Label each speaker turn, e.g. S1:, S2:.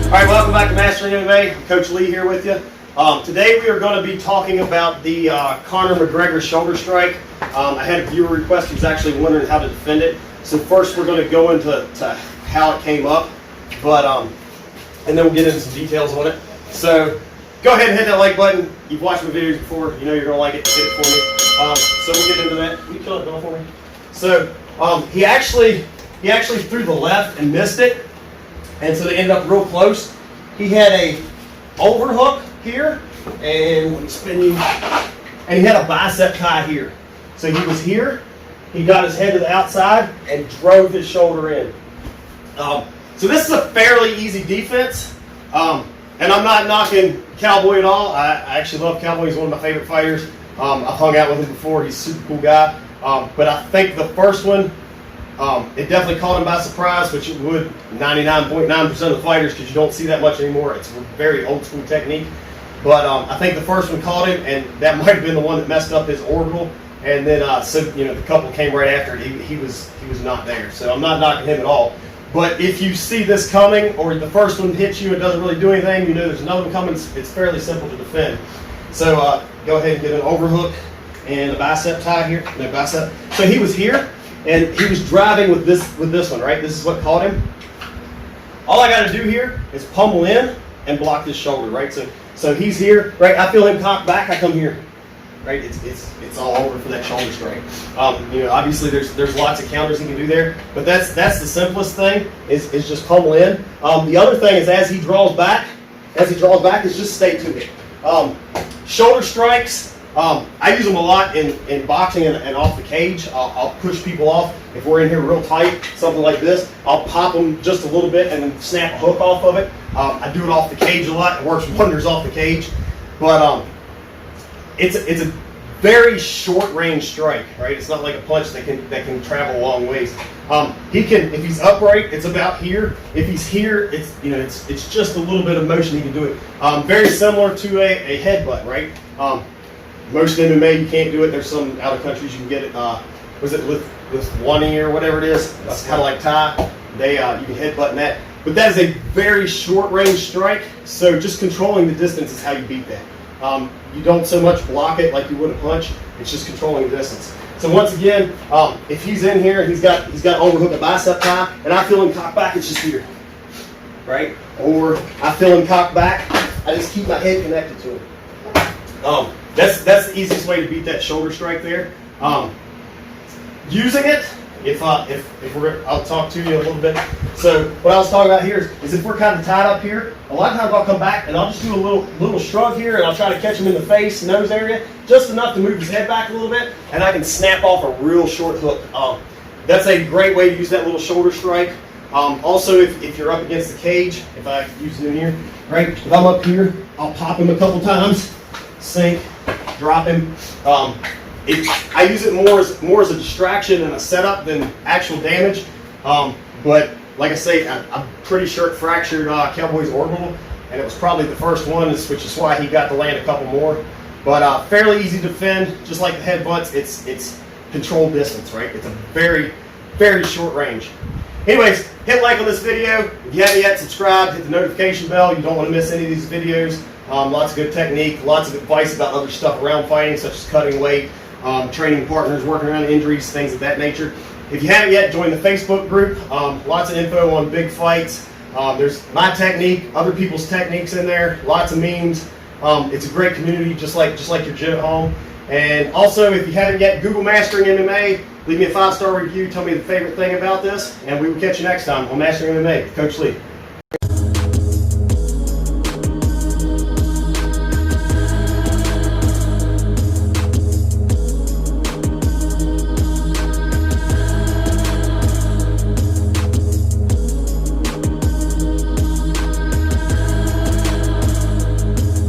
S1: All right, welcome back to Mastering MMA. Coach Lee here with you. Today we are going to be talking about the Conor McGregor shoulder strike. I had a viewer request who was actually wondering how to defend it. So first we're going to go into how it came up, and then we'll get into some details on it. So go ahead and hit that like button. You've watched my videos before. You know you're going to like it. Hit it for me. So we'll get into that. Can you kill it down for me? So he actually threw the left and missed it. And so they ended up real close. He had a overhook here, and let me spin you. And he had a bicep tie here. So he was here. He got his head to the outside and drove his shoulder in. So this is a fairly easy defense. And I'm not knocking Cowboy at all. I actually love Cowboy. He's one of my favorite fighters. I've hung out with him before. He's a super cool guy. But I think the first one, it definitely caught him by surprise, which it would 99.9% of the fighters, because you don't see that much anymore. It's a very old school technique. But I think the first one caught him, and that might have been the one that messed up his orbital. And then the couple came right after it. He was not there. So I'm not knocking him at all. But if you see this coming, or the first one hits you and doesn't really do anything, you know there's another one coming. It's fairly simple to defend. So go ahead and get an overhook and a bicep tie here. No bicep. So he was here. And he was driving with this one, right? This is what caught him. All I got to do here is pummel in and block this shoulder, right? So he's here, right? I feel him cock back. I come here, right? It's all over for that shoulder strike. Obviously there's lots of counters he can do there, but that's the simplest thing is just pummel in. The other thing is as he draws back, is just stay to it. Shoulder strikes. I use them a lot in boxing and off the cage. I'll push people off. If we're in here real tight, something like this, I'll pop them just a little bit and then snap a hook off of it. I do it off the cage a lot. It works wonders off the cage. But it's a very short range strike, right? It's not like a punch that can travel a long ways. He can, if he's upright, it's about here. If he's here, it's just a little bit of motion he can do it. Very similar to a headbutt, right? Most MMA you can't do it. There's some out of countries you can get it. Was it with one ear or whatever it is? It's kind of like Thai. You can headbutt in that. But that is a very short range strike. So just controlling the distance is how you beat that. You don't so much block it like you would a punch. It's just controlling the distance. So once again, if he's in here, he's got overhook a bicep tie, and I feel him cock back. It's just here, right? Or I feel him cock back. I just keep my head connected to him. That's the easiest way to beat that shoulder strike there. Using it, I'll talk to you a little bit. So what I was talking about here is if we're kind of tied up here, a lot of times I'll come back and I'll just do a little shrug here, and I'll try to catch him in the face, nose area, just enough to move his head back a little bit, and I can snap off a real short hook. That's a great way to use that little shoulder strike. Also, if you're up against the cage, if I use it in here, right? If I'm up here, I'll pop him a couple times, sink, drop him. I use it more as a distraction and a setup than actual damage. But like I say, I'm pretty sure it fractured Cowboy's orbital, and it was probably the first one, which is why he got to land a couple more. But fairly easy to defend, just like the headbutts. It's controlled distance, right? It's a very, very short range. Anyways, hit like on this video. If you haven't yet, subscribe, hit the notification bell. You don't want to miss any of these videos. Lots of good technique, lots of advice about other stuff around fighting, such as cutting weight, training partners, working around injuries, things of that nature. If you haven't yet, join the Facebook group. Lots of info on big fights. There's my technique, other people's techniques in there, lots of memes. It's a great community, just like your gym at home. And also, if you haven't yet, Google Mastering MMA. Leave me a 5-star review. Tell me the favorite thing about this. And we will catch you next time on Mastering MMA with Coach Lee.